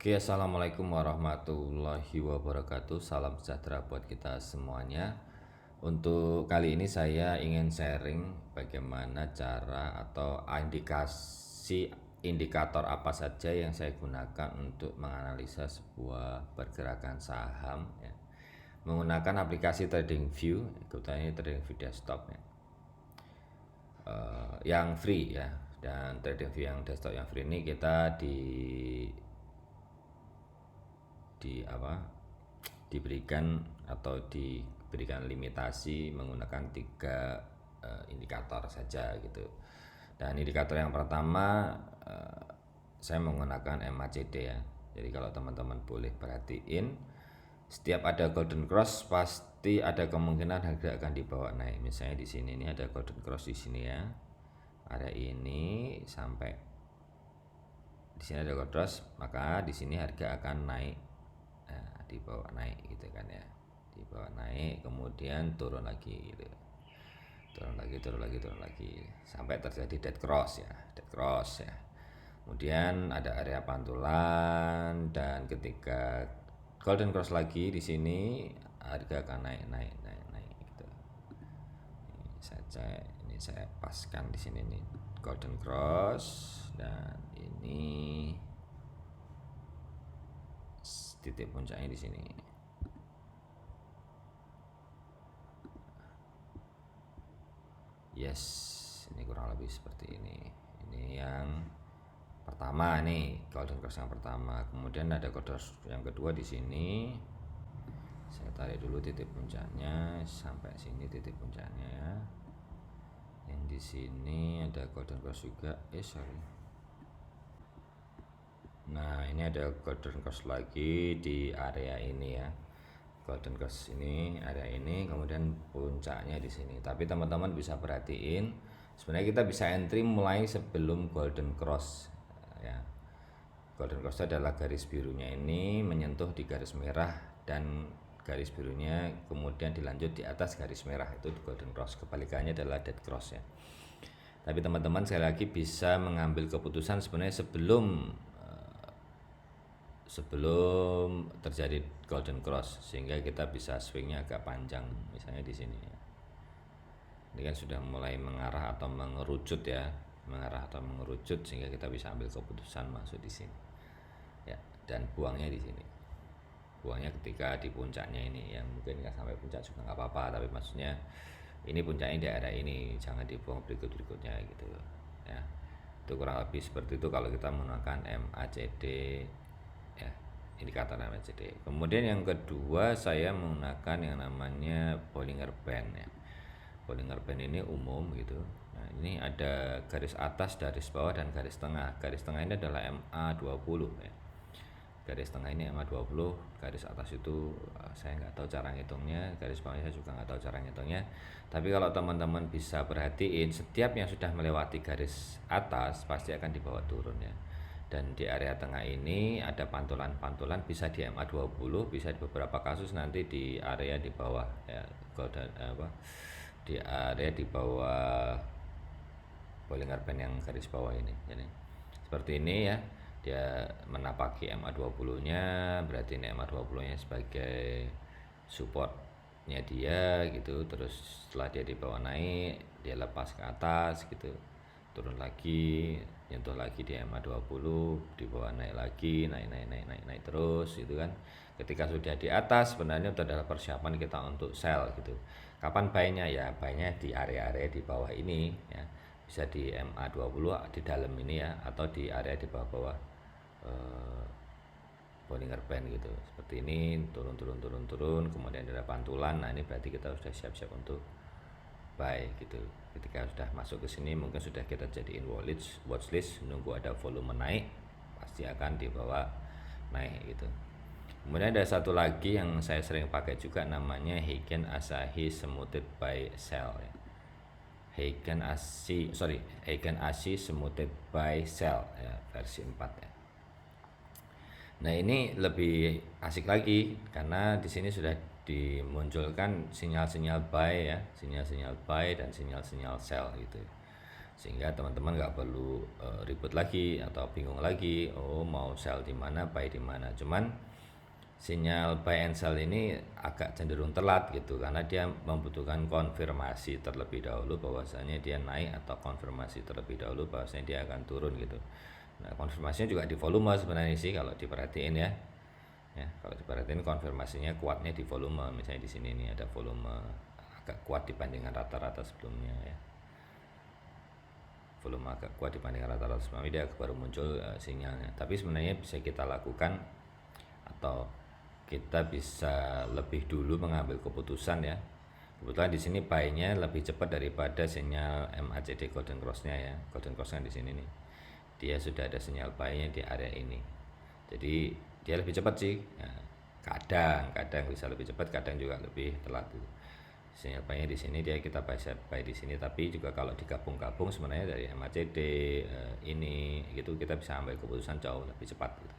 Oke, assalamualaikum warahmatullahi wabarakatuh. Salam sejahtera buat kita semuanya. Untuk kali ini saya ingin sharing bagaimana cara atau indikator apa saja yang saya gunakan untuk menganalisa sebuah pergerakan saham ya. Menggunakan aplikasi TradingView, kebetulan ini TradingView desktop ya. Yang free ya, dan TradingView yang desktop yang free ini kita diberikan atau diberikan limitasi menggunakan 3 indikator saja gitu. Dan indikator yang pertama saya menggunakan MACD ya. Jadi kalau teman-teman boleh perhatiin, setiap ada golden cross pasti ada kemungkinan harga akan dibawa naik. Misalnya di sini ini ada golden cross di sini ya, area ini sampai di sini ada golden cross, maka di sini harga akan naik. Nah, dibawa naik gitu kan ya, dibawa naik kemudian turun lagi gitu, turun lagi sampai terjadi dead cross ya, kemudian ada area pantulan, dan ketika golden cross lagi di sini harga akan naik gitu. Ini saya paskan di sini nih golden cross, dan ini titik puncaknya di sini. Yes, ini kurang lebih seperti ini. Ini yang pertama nih, golden cross yang pertama. Kemudian ada golden cross yang kedua di sini. Saya tarik dulu titik puncaknya sampai sini titik puncaknya ya. Yang di sini ada golden cross juga. Nah, ini ada golden cross lagi di area ini ya. Golden cross ini, area ini, kemudian puncaknya di sini. Tapi teman-teman bisa perhatiin, sebenarnya kita bisa entry mulai sebelum golden cross ya. Golden cross adalah garis birunya ini menyentuh di garis merah, dan garis birunya kemudian dilanjut di atas garis merah, itu golden cross. Kebalikannya adalah dead cross ya. Tapi teman-teman sekali lagi bisa mengambil keputusan sebenarnya sebelum terjadi golden cross, sehingga kita bisa swingnya agak panjang. Misalnya di sini ya, ini kan sudah mulai mengarah atau mengerucut ya, sehingga kita bisa ambil keputusan masuk di sini ya, dan buangnya di sini. Buangnya ketika di puncaknya ini, yang mungkin nggak sampai puncak juga nggak apa-apa, tapi maksudnya ini puncaknya di area ini, jangan dibuang berikutnya gitu ya. Itu kurang lebih seperti itu kalau kita menggunakan MACD ya, indikator MACD. Kemudian yang kedua saya menggunakan yang namanya Bollinger Band ya. Bollinger Band ini umum gitu. Nah, ini ada garis atas, garis bawah, dan garis tengah. Garis tengah ini adalah MA20 ya. Garis tengah ini MA20, garis atas itu saya nggak tahu cara ngitungnya, garis bawahnya saya juga nggak tahu cara ngitungnya. Tapi kalau teman-teman bisa perhatiin, setiap yang sudah melewati garis atas pasti akan dibawa turun ya. Dan di area tengah ini ada pantulan-pantulan, bisa di MA20, bisa di beberapa kasus nanti di area di bawah ya, di area di bawah Bollinger Band yang garis bawah ini. Jadi seperti ini ya, dia menapaki MA20-nya, berarti ini MA20-nya sebagai supportnya dia gitu. Terus setelah dia dibawa naik, dia lepas ke atas gitu, turun lagi, nyentuh lagi di MA20, dibawa naik lagi, naik terus gitu kan. Ketika sudah di atas, sebenarnya itu adalah persiapan kita untuk sell gitu. Kapan buy-nya ya? Buy-nya di area-area di bawah ini ya, bisa di MA20 di dalam ini ya, atau di area di bawah Bollinger Band gitu. Seperti ini, turun, kemudian ada pantulan. Nah, ini berarti kita sudah siap-siap untuk buy gitu. Ketika sudah masuk ke sini, mungkin sudah kita jadiin watchlist, nunggu ada volume naik, pasti akan dibawa naik gitu. Kemudian ada satu lagi yang saya sering pakai juga, namanya Heiken Asahi Smoothed by Sell ya. Heiken Asahi Smoothed by Sell ya, versi 4 ya. Nah, ini lebih asik lagi karena di sini sudah dimunculkan sinyal-sinyal buy ya, sinyal-sinyal buy dan sinyal-sinyal sell gitu. sehingga teman-teman nggak perlu ribut lagi atau bingung lagi, oh mau sell di mana, buy di mana. Cuman sinyal buy and sell ini agak cenderung telat gitu, karena dia membutuhkan konfirmasi terlebih dahulu bahwasanya dia naik, atau konfirmasi terlebih dahulu bahwasanya dia akan turun gitu. Nah, konfirmasinya juga di volume sebenarnya sih kalau diperhatiin ya. Ya, kalau diperhatiin konfirmasinya kuatnya di volume. Misalnya di sini nih ada volume agak kuat dibandingkan rata-rata sebelumnya ya. Volume agak kuat dibandingkan rata-rata sebelumnya, dia baru muncul sinyalnya. Tapi sebenarnya bisa kita lakukan, atau kita bisa lebih dulu mengambil keputusan ya. Kebetulan di sini buy-nya lebih cepat daripada sinyal MACD Golden Cross-nya ya. Golden Cross-nya di sini nih. Dia sudah ada sinyal buy-nya di area ini. Jadi dia lebih cepat sih. Ya, kadang bisa lebih cepat, kadang juga lebih telat gitu. Sinyal buy-nya di sini, dia kita buy di sini, tapi juga kalau digabung-gabung sebenarnya dari MACD ini gitu kita bisa ambil keputusan jauh lebih cepat gitu.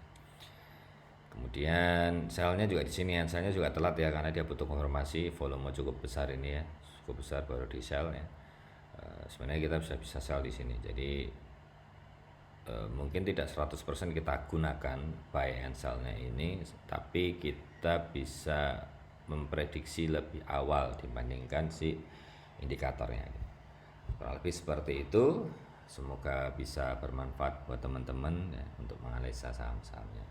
Kemudian sell-nya juga di sini, sell-nya juga telat ya, karena dia butuh konfirmasi volume cukup besar ini ya, cukup besar baru di sell ya. Sebenarnya kita bisa sell di sini. Jadi mungkin tidak 100% kita gunakan buy and sell-nya ini, tapi kita bisa memprediksi lebih awal dibandingkan si indikatornya. Kurang lebih seperti itu. Semoga bisa bermanfaat buat teman-teman ya, untuk menganalisa saham-sahamnya.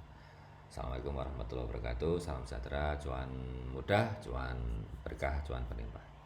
Assalamualaikum warahmatullahi wabarakatuh. Salam sejahtera, cuan mudah, cuan berkah, cuan berlimpah.